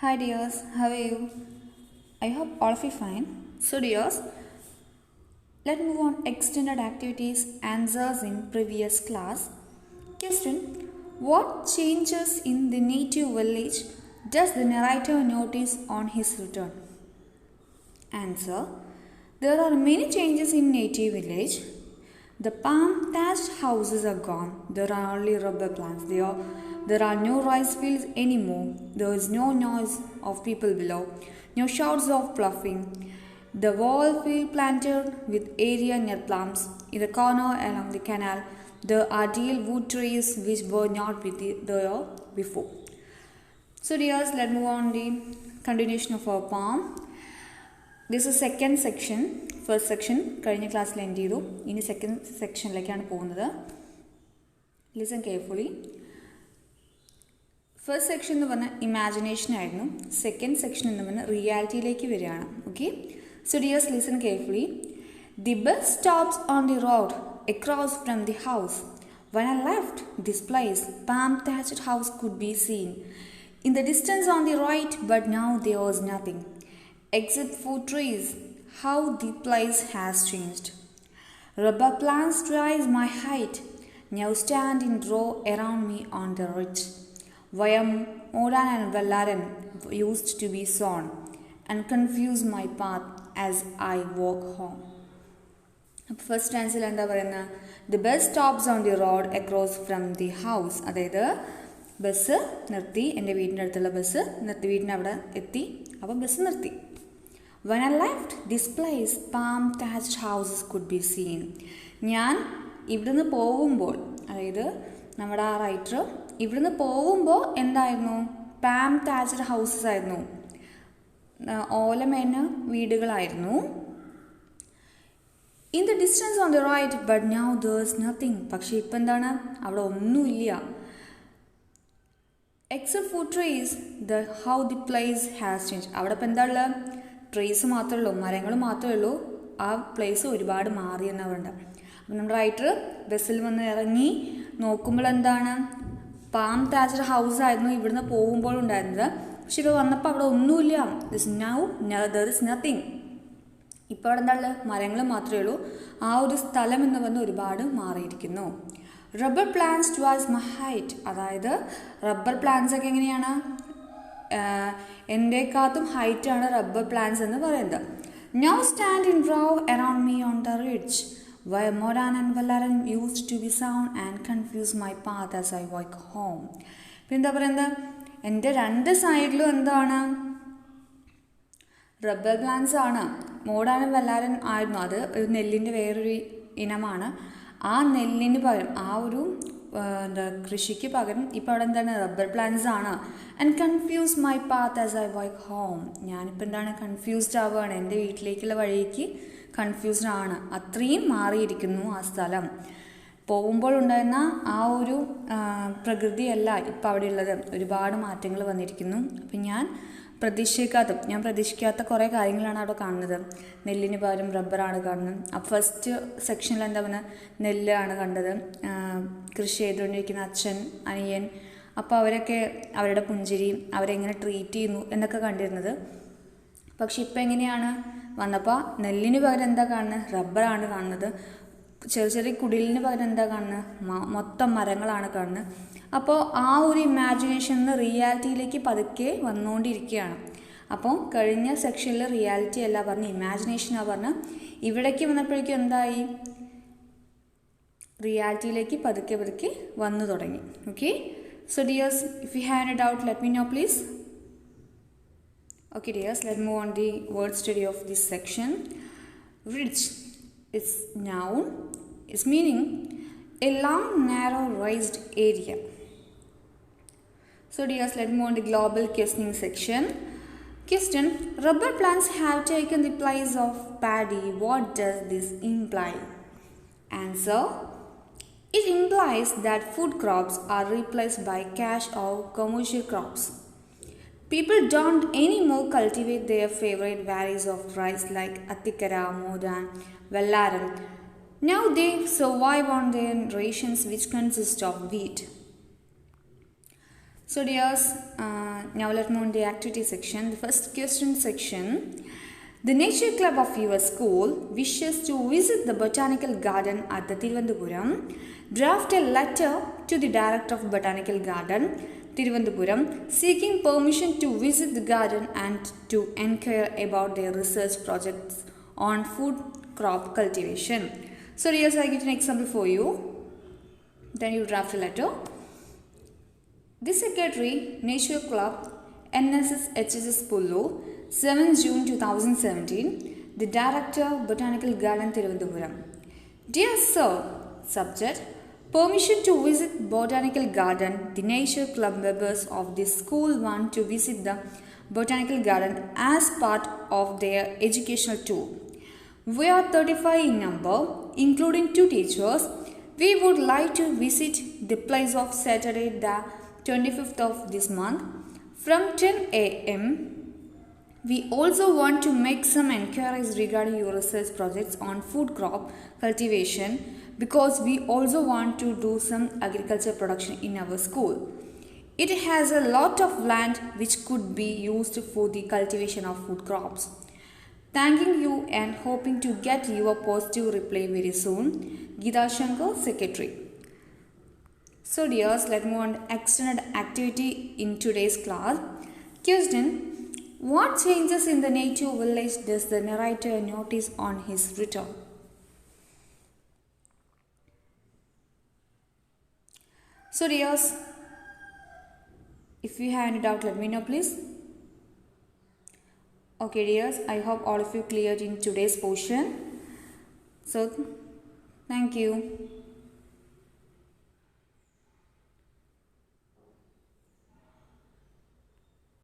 Hi dears, how are you? I hope all of you fine. So dears, let's move on extended activities answers in previous class. Question: what changes in the native village does the narrator notice on his return? Answer: there are many changes in native village. The palm thatched houses are gone. There are only rubber plants. There are no rice fields anymore. There is no noise of people below. No shouts of bluffing. The wall field planted with area net plums. In the corner along the canal, there are deal wood trees which were not there before. So dears, let's move on the continuation of our poem. This is second section. First section കഴിഞ്ഞ ക്ലാസ്സിൽ end ചെയ്തു. ഇനി second സെക്ഷനിലേക്കാണ് പോകുന്നത്. Listen carefully. First section എന്ന് പറഞ്ഞാൽ imagination ആയിരുന്നു. Second section എന്ന് പറഞ്ഞാൽ റിയാലിറ്റിയിലേക്ക് വരികയാണ്. Okay, so dears listen carefully. The bus stops on the road across from the house. When I left this place, palm-thatched house could be seen in the distance on the right, but now there was nothing except for trees. How the place has changed. Rubber plants twice my height now stand in row around me on the ridge, where Moran and Vallaran used to be sown, and confuse my path as I walk home. First ടാൻസിൽ എന്താ പറയുന്നത്? The bus stops on the road across from the house. അതായത് bus നിർത്തി, എൻ്റെ വീടിൻ്റെ അടുത്തുള്ള bus നിർത്തി, വീടിൻ്റെ അവിടെ എത്തി, അപ്പോൾ ബസ് നിർത്തി. When I left this place, palm-thatched houses could be seen. ഞാൻ ഇവിടുന്ന് പോകുമ്പോൾ, അതായത് നമ്മുടെ ആ റൈറ്റർ ഇവിടുന്ന് പോകുമ്പോൾ എന്തായിരുന്നു? palm-thatched houses ആയിരുന്നു, ഓലമേഞ്ഞ വീടുകളായിരുന്നു. In the distance on the right, but now there is nothing. പക്ഷെ ഇപ്പം എന്താണ്? അവിടെ ഒന്നുമില്ല. Except for trees, how the place has changed. അവിടെ ഇപ്പം എന്താ ഉള്ളത്? ട്രീസ് മാത്രമേ ഉള്ളൂ, മരങ്ങൾ മാത്രമേ ഉള്ളൂ. ആ പ്ലേസ് ഒരുപാട് മാറി എന്നാണ് പറയുന്നത്. അപ്പം നമ്മുടെ റൈറ്റർ ബസ്സിൽ വന്ന് ഇറങ്ങി നോക്കുമ്പോൾ എന്താണ്? പാം താച്ച്ഡ് ഹൗസ് ആയിരുന്നു ഇവിടുന്ന് പോകുമ്പോൾ ഉണ്ടായിരുന്നത്. പക്ഷെ ഇപ്പോൾ വന്നപ്പോൾ അവിടെ ഒന്നുമില്ല. There is nothing. ഇപ്പോൾ അവിടെ എന്താ ഉള്ളത്? മരങ്ങൾ മാത്രമേ ഉള്ളൂ. ആ ഒരു സ്ഥലം എന്ന് പറഞ്ഞാൽ ഒരുപാട് മാറിയിരിക്കുന്നു. Rubber plants twice my height. അതായത് റബ്ബർ പ്ലാന്റ്സ് ഒക്കെ എങ്ങനെയാണ്? എൻ്റെക്കാത്തും ഹൈറ്റാണ് റബ്ബർ പ്ലാന്റ്സ് എന്ന് പറയുന്നത്. Now stand in row around me on the ridge where Moran and Vallaran used to be sound and confuse my path as I walk home. പിന്നെ എന്താ പറയുന്നത്? എൻ്റെ രണ്ട് സൈഡിലും എന്താണ്? റബ്ബർ പ്ലാന്റ്സ് ആണ്. മോഡാനും വല്ലാരൻ ആയിരുന്നു. അത് ഒരു നെല്ലിൻ്റെ വേറൊരു ഇനമാണ്. ആ നെല്ലിന് പകരം, ആ ഒരു എന്താ കൃഷിക്ക് പകരം ഇപ്പോൾ അവിടെ എന്താണ്? റബ്ബർ പ്ലാന്റ്സ് ആണ്. And confuse my path as I വൈക്ക് ഹോം. ഞാനിപ്പോൾ എന്താണ്? കൺഫ്യൂസ്ഡ് ആവുകയാണ്. എൻ്റെ വീട്ടിലേക്കുള്ള വഴിക്ക് കൺഫ്യൂസ്ഡ് ആണ്. അത്രയും മാറിയിരിക്കുന്നു ആ സ്ഥലം. പോകുമ്പോൾ ഉണ്ടായിരുന്ന ആ ഒരു പ്രകൃതിയല്ല ഇപ്പം അവിടെ ഉള്ളത്. ഒരുപാട് മാറ്റങ്ങൾ വന്നിരിക്കുന്നു. അപ്പം ഞാൻ പ്രതീക്ഷിക്കാത്ത കുറേ കാര്യങ്ങളാണ് അവിടെ കാണുന്നത്. നെല്ലിന് പകരം റബ്ബറാണ് കാണുന്നത്. അപ്പോൾ ഫസ്റ്റ് സെക്ഷനിൽ എന്താ പറയുക? നെല്ലാണ് കണ്ടത്. കൃഷി ചെയ്തുകൊണ്ടിരിക്കുന്ന അച്ഛൻ, അനിയൻ, അപ്പോൾ അവരൊക്കെ അവരുടെ പുഞ്ചിരി, അവരെങ്ങനെ ട്രീറ്റ് ചെയ്യുന്നു എന്നൊക്കെ കണ്ടിരുന്നത്. പക്ഷെ ഇപ്പം എങ്ങനെയാണ്? വന്നപ്പോൾ നെല്ലിന് പകരം എന്താ കാണുന്നത്? റബ്ബറാണ് കാണുന്നത്. ചെറിയ ചെറിയ കുടിലിന് പകരം എന്താ കാണുന്നത്? മൊത്തം മരങ്ങളാണ് കാണുന്നത്. അപ്പോൾ ആ ഒരു ഇമാജിനേഷൻ റിയാലിറ്റിയിലേക്ക് പതുക്കെ വന്നുകൊണ്ടിരിക്കുകയാണ്. അപ്പോൾ കഴിഞ്ഞ സെക്ഷനിൽ റിയാലിറ്റി അല്ല പറഞ്ഞ്, ഇമാജിനേഷനാണ് പറഞ്ഞ്. ഇവിടേക്ക് വന്നപ്പോഴേക്കും എന്തായി? റിയാലിറ്റിയിലേക്ക് പതുക്കെ പതുക്കെ വന്നു തുടങ്ങി. Okay, so dears, if you have a doubt let me know please. Okay dears, let's move on the word study of this section. Ridge is noun. Its meaning a long, narrow, raised area. So dears, let's move on the global questioning section. Question: rubber plants have taken the place of paddy. What does this imply? Answer: it implies that food crops are replaced by cash or commercial crops. People don't anymore cultivate their favorite varieties of rice like Atikara, Modan, Vallaran. Now they survive on their rations which consist of wheat. So dears, now let's move on the activity section. The first question section. The Nature Club of your school wishes to visit the Botanical Garden at the Thiruvananthapuram. Draft a letter to the Director of Botanical Garden, Thiruvananthapuram, seeking permission to visit the garden and to inquire about their research projects on food crop cultivation. So dears, I give an example for you. Then you draft a letter. The Secretary, Nature Club, NSS HSS Pullu, 7 June 2017. The Director, Botanical Garden, Thiruvananthapuram. Dear Sir, subject, permission to visit Botanical Garden. The Nature Club members of this school want to visit the Botanical Garden as part of their educational tour. We are 35 in number, including 2 teachers. We would like to visit the place of Saturday the 25th of this month from 10 a.m. We also want to make some inquiries regarding your research projects on food crop cultivation because we also want to do some agriculture production in our school. It has a lot of land which could be used for the cultivation of food crops. Thanking you and hoping to get your positive reply very soon. Geeta Shankar, Secretary. So dears, let's move on to extended activity in today's class. Question: what changes in the native village does the narrator notice on his return? So dears, if you have any doubt, let me know please. Okay dears, I hope all of you cleared in today's portion. So, thank you.